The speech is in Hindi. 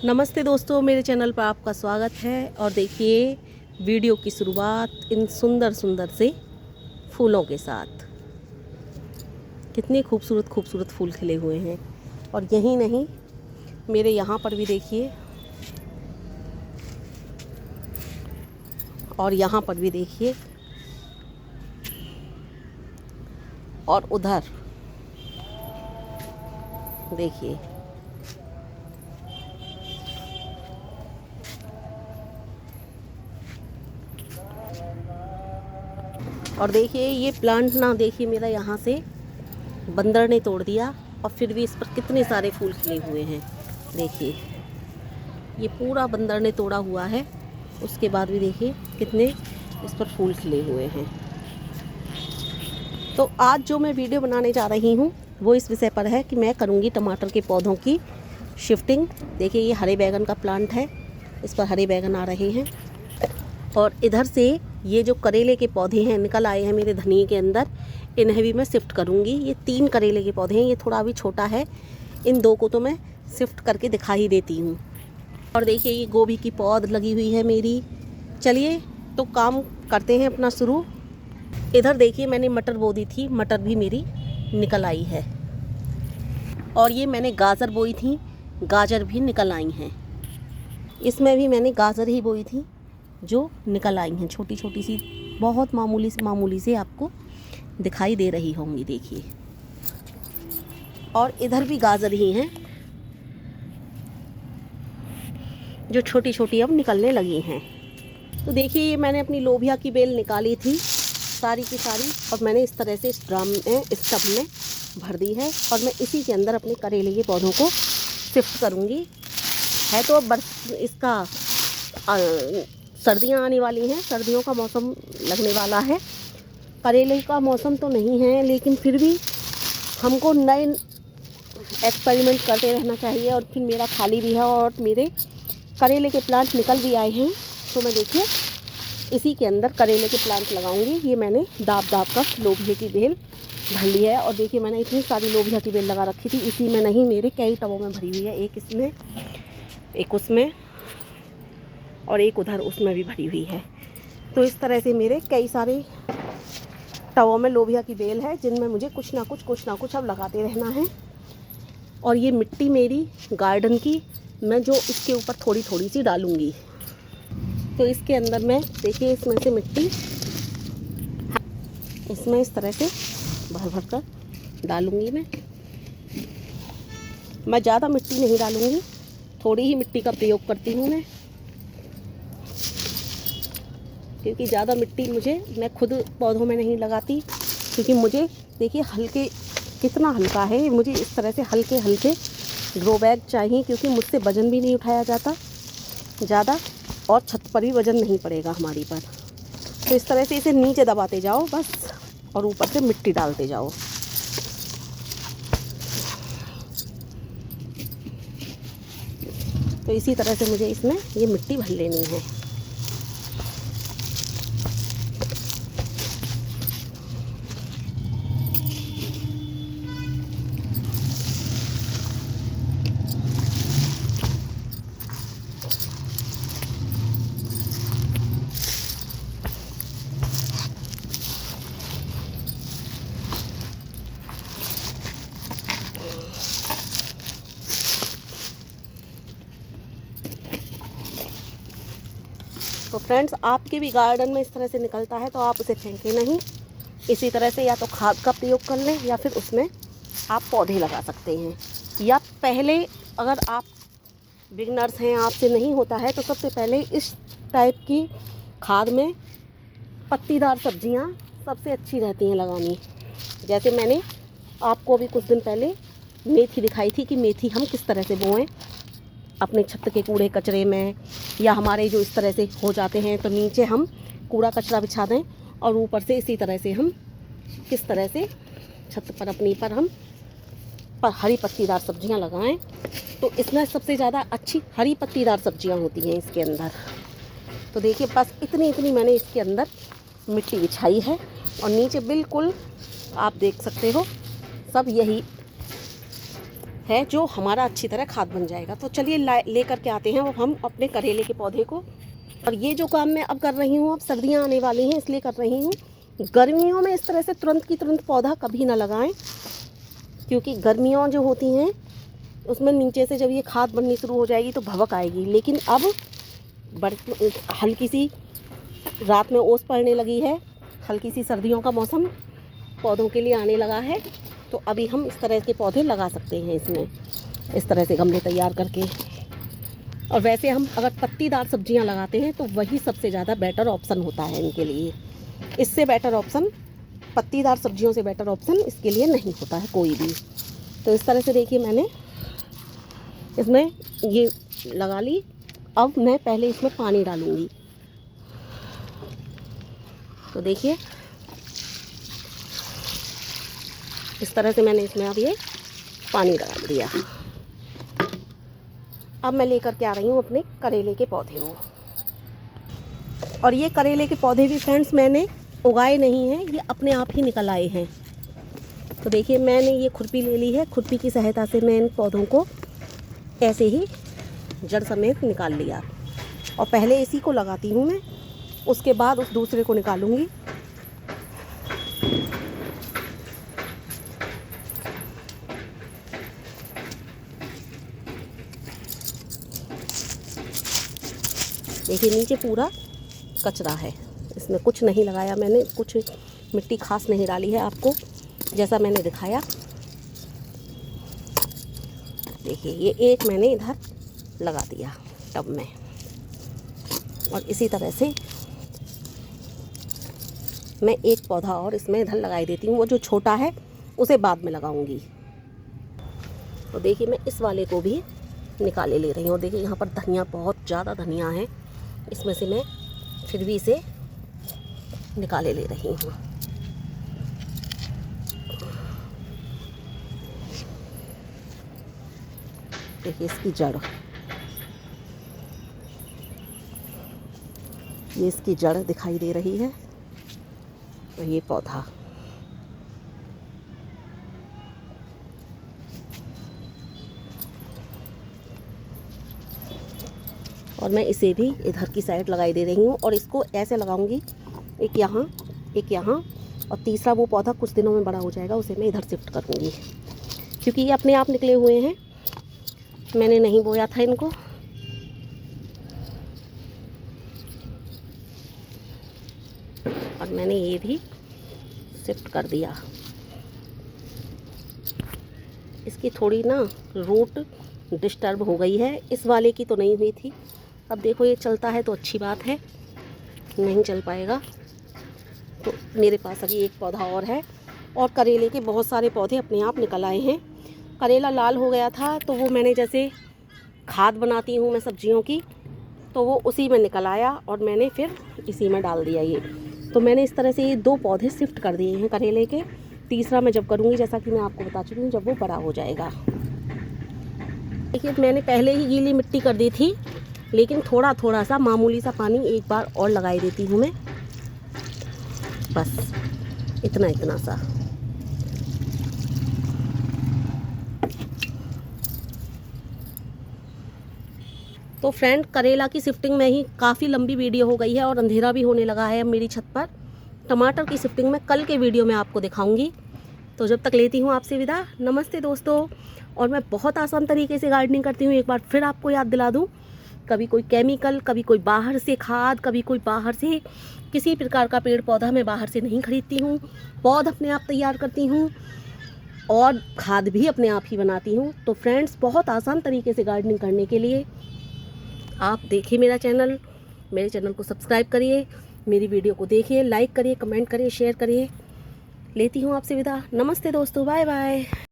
नमस्ते दोस्तों, मेरे चैनल पर आपका स्वागत है। और देखिए वीडियो की शुरुआत इन सुंदर सुंदर से फूलों के साथ। कितने खूबसूरत खूबसूरत फूल खिले हुए हैं। और यही नहीं, मेरे यहाँ पर भी देखिए, और यहाँ पर भी देखिए, और उधर देखिए। और देखिए ये प्लांट ना, देखिए मेरा यहाँ से बंदर ने तोड़ दिया और फिर भी इस पर कितने सारे फूल खिले हुए हैं। देखिए ये पूरा बंदर ने तोड़ा हुआ है, उसके बाद भी देखिए कितने इस पर फूल खिले हुए हैं। तो आज जो मैं वीडियो बनाने जा रही हूँ वो इस विषय पर है कि मैं करूँगी टमाटर के पौधों की शिफ्टिंग। देखिए ये हरे बैगन का प्लांट है, इस पर हरे बैगन आ रहे हैं। और इधर से ये जो करेले के पौधे हैं निकल आए हैं मेरे धनिए के अंदर, इन्हें भी मैं शिफ्ट करूँगी। ये 3 करेले के पौधे हैं, ये थोड़ा अभी छोटा है, इन 2 को तो मैं शिफ्ट करके दिखा ही देती हूँ। और देखिए ये गोभी की पौध लगी हुई है मेरी। चलिए तो काम करते हैं अपना शुरू। इधर देखिए मैंने मटर बो दी थी, मटर भी मेरी निकल आई है। और ये मैंने गाजर बोई थी, गाजर भी निकल आई हैं। इसमें भी मैंने गाजर ही बोई थी जो निकल आई हैं, छोटी छोटी सी, बहुत मामूली से आपको दिखाई दे रही होंगी। देखिए और इधर भी गाजर ही हैं जो छोटी छोटी अब निकलने लगी हैं। तो देखिए ये मैंने अपनी लोबिया की बेल निकाली थी सारी की सारी, और मैंने इस तरह से इस ड्रम में, इस टब में भर दी है। और मैं इसी के अंदर अपने करेले के पौधों को शिफ्ट करूँगी। है तो अब इसका सर्दियाँ आने वाली हैं, सर्दियों का मौसम लगने वाला है। करेले का मौसम तो नहीं है, लेकिन फिर भी हमको नए एक्सपेरिमेंट करते रहना चाहिए। और फिर मेरा खाली भी है और मेरे करेले के प्लांट निकल भी आए हैं, तो मैं देखिए इसी के अंदर करेले के प्लांट लगाऊंगी। ये मैंने दाब का लोबिया की बेल भर ली है। और देखिए मैंने इतनी सारी लोबिया की बेल लगा रखी थी, इसी में नहीं, मेरे कई टबों में भरी हुई है। एक इसमें, एक उसमें, और एक उधर उसमें भी भरी हुई है। तो इस तरह से मेरे कई सारे टबों में लोबिया की बेल है, जिनमें मुझे कुछ ना कुछ अब लगाते रहना है। और ये मिट्टी मेरी गार्डन की, मैं जो इसके ऊपर थोड़ी थोड़ी सी डालूंगी। तो इसके अंदर मैं देखिए इसमें से मिट्टी, इसमें इस तरह से भर भर कर डालूंगी। मैं ज़्यादा मिट्टी नहीं डालूंगी, थोड़ी ही मिट्टी का प्रयोग करती हूँ मैं, क्योंकि ज़्यादा मिट्टी मैं खुद पौधों में नहीं लगाती। क्योंकि मुझे देखिए हल्के, कितना हल्का है, मुझे इस तरह से हल्के हल्के ग्रो बैग चाहिए, क्योंकि मुझसे वज़न भी नहीं उठाया जाता ज़्यादा, और छत पर भी वज़न नहीं पड़ेगा हमारी पर। तो इस तरह से इसे नीचे दबाते जाओ बस, और ऊपर से मिट्टी डालते जाओ। तो इसी तरह से मुझे इसमें ये मिट्टी भर लेनी है। तो फ्रेंड्स, आपके भी गार्डन में इस तरह से निकलता है तो आप उसे फेंकें नहीं। इसी तरह से या तो खाद का प्रयोग कर लें, या फिर उसमें आप पौधे लगा सकते हैं। या पहले अगर आप बिगनर्स हैं, आपसे नहीं होता है, तो सबसे पहले इस टाइप की खाद में पत्तीदार सब्जियां सबसे अच्छी रहती हैं लगानी। जैसे मैंने आपको अभी कुछ दिन पहले मेथी दिखाई थी कि मेथी हम किस तरह से बोएं अपने छत के कूड़े कचरे में, या हमारे जो इस तरह से हो जाते हैं तो नीचे हम कूड़ा कचरा बिछा दें, और ऊपर से इसी तरह से हम किस तरह से छत पर अपनी पर हम हरी पत्तीदार सब्जियां लगाएं। तो इसमें सबसे ज़्यादा अच्छी हरी पत्तीदार सब्जियां होती हैं इसके अंदर। तो देखिए बस इतनी मैंने इसके अंदर मिट्टी बिछाई है, और नीचे बिल्कुल आप देख सकते हो सब यही है जो हमारा अच्छी तरह खाद बन जाएगा। तो चलिए ले करके आते हैं हम अपने करेले के पौधे को। और ये जो काम मैं अब कर रही हूँ, अब सर्दियाँ आने वाली हैं इसलिए कर रही हूँ। गर्मियों में इस तरह से तुरंत की तुरंत पौधा कभी ना लगाएं, क्योंकि गर्मियों जो होती हैं उसमें नीचे से जब ये खाद बननी शुरू हो जाएगी तो भवक आएगी। लेकिन अब हल्की सी रात में ओस पड़ने लगी है, हल्की सी सर्दियों का मौसम पौधों के लिए आने लगा है, तो अभी हम इस तरह के पौधे लगा सकते हैं इसमें, इस तरह से गमले तैयार करके। और वैसे हम अगर पत्तीदार सब्जियां लगाते हैं तो वही सबसे ज़्यादा बेटर ऑप्शन होता है इनके लिए। इससे बेटर ऑप्शन, पत्तीदार सब्जियों से बेटर ऑप्शन इसके लिए नहीं होता है कोई भी। तो इस तरह से देखिए मैंने इसमें ये लगा ली। अब मैं पहले इसमें पानी डालूंगी। तो देखिए इस तरह से मैंने इसमें अब ये पानी डाल दिया। अब मैं लेकर के आ रही हूँ अपने करेले के पौधे को। और ये करेले के पौधे भी फ्रेंड्स मैंने उगाए नहीं हैं, ये अपने आप ही निकल आए हैं। तो देखिए मैंने ये खुरपी ले ली है, खुरपी की सहायता से मैं इन पौधों को ऐसे ही जड़ समेत निकाल लिया। और पहले इसी को लगाती हूँ मैं, उसके बाद उस दूसरे को निकालूंगी। देखिए नीचे पूरा कचरा है, इसमें कुछ नहीं लगाया मैंने, कुछ मिट्टी खास नहीं डाली है आपको जैसा मैंने दिखाया। देखिए ये एक मैंने इधर लगा दिया टब में, और इसी तरह से मैं एक पौधा और इसमें इधर लगाई देती हूँ। वो जो छोटा है उसे बाद में लगाऊंगी। तो देखिए मैं इस वाले को भी निकाले ले रही हूँ। और देखिए यहाँ पर धनिया, बहुत ज़्यादा धनिया है, इसमें से मैं फिर भी इसे निकाले ले रही हूँ। देखिए इसकी जड़, ये इसकी जड़ दिखाई दे रही है, और ये पौधा। और मैं इसे भी इधर की साइड लगाई दे रही हूँ। और इसको ऐसे लगाऊंगी, एक यहाँ एक यहाँ, और तीसरा वो पौधा कुछ दिनों में बड़ा हो जाएगा, उसे मैं इधर शिफ्ट करूँगी, क्योंकि ये अपने आप निकले हुए हैं, मैंने नहीं बोया था इनको। और मैंने ये भी शिफ्ट कर दिया। इसकी थोड़ी ना रूट डिस्टर्ब हो गई है, इस वाले की तो नहीं हुई थी। अब देखो ये चलता है तो अच्छी बात है, नहीं चल पाएगा तो मेरे पास अभी एक पौधा और है। और करेले के बहुत सारे पौधे अपने आप निकल आए हैं। करेला लाल हो गया था तो वो मैंने, जैसे खाद बनाती हूँ मैं सब्जियों की, तो वो उसी में निकल आया और मैंने फिर इसी में डाल दिया ये। तो मैंने इस तरह से ये 2 पौधे शिफ्ट कर दिए हैं करेले के। तीसरा मैं जब करूँगी, जैसा कि मैं आपको बता चुकी हूँ, जब वो बड़ा हो जाएगा। देखिए मैंने पहले ही गीली मिट्टी कर दी थी, लेकिन थोड़ा थोड़ा सा मामूली सा पानी एक बार और लगाई देती हूँ मैं, बस इतना इतना सा। तो फ्रेंड करेला की शिफ्टिंग में ही काफ़ी लंबी वीडियो हो गई है और अंधेरा भी होने लगा है अब मेरी छत पर। टमाटर की शिफ्टिंग में कल के वीडियो में आपको दिखाऊंगी। तो जब तक लेती हूँ आपसे विदा। नमस्ते दोस्तों। और मैं बहुत आसान तरीके से गार्डनिंग करती हूँ, एक बार फिर आपको याद दिला दूँ। कभी कोई केमिकल, कभी कोई बाहर से खाद, कभी कोई बाहर से किसी प्रकार का पेड़ पौधा मैं बाहर से नहीं खरीदती हूँ। पौध अपने आप तैयार करती हूँ और खाद भी अपने आप ही बनाती हूँ। तो फ्रेंड्स बहुत आसान तरीके से गार्डनिंग करने के लिए आप देखिए मेरा चैनल, मेरे चैनल को सब्सक्राइब करिए, मेरी वीडियो को देखिए, लाइक करिए, कमेंट करिए, शेयर करिए। लेती हूँ आपसे विदा। नमस्ते दोस्तों, बाय बाय।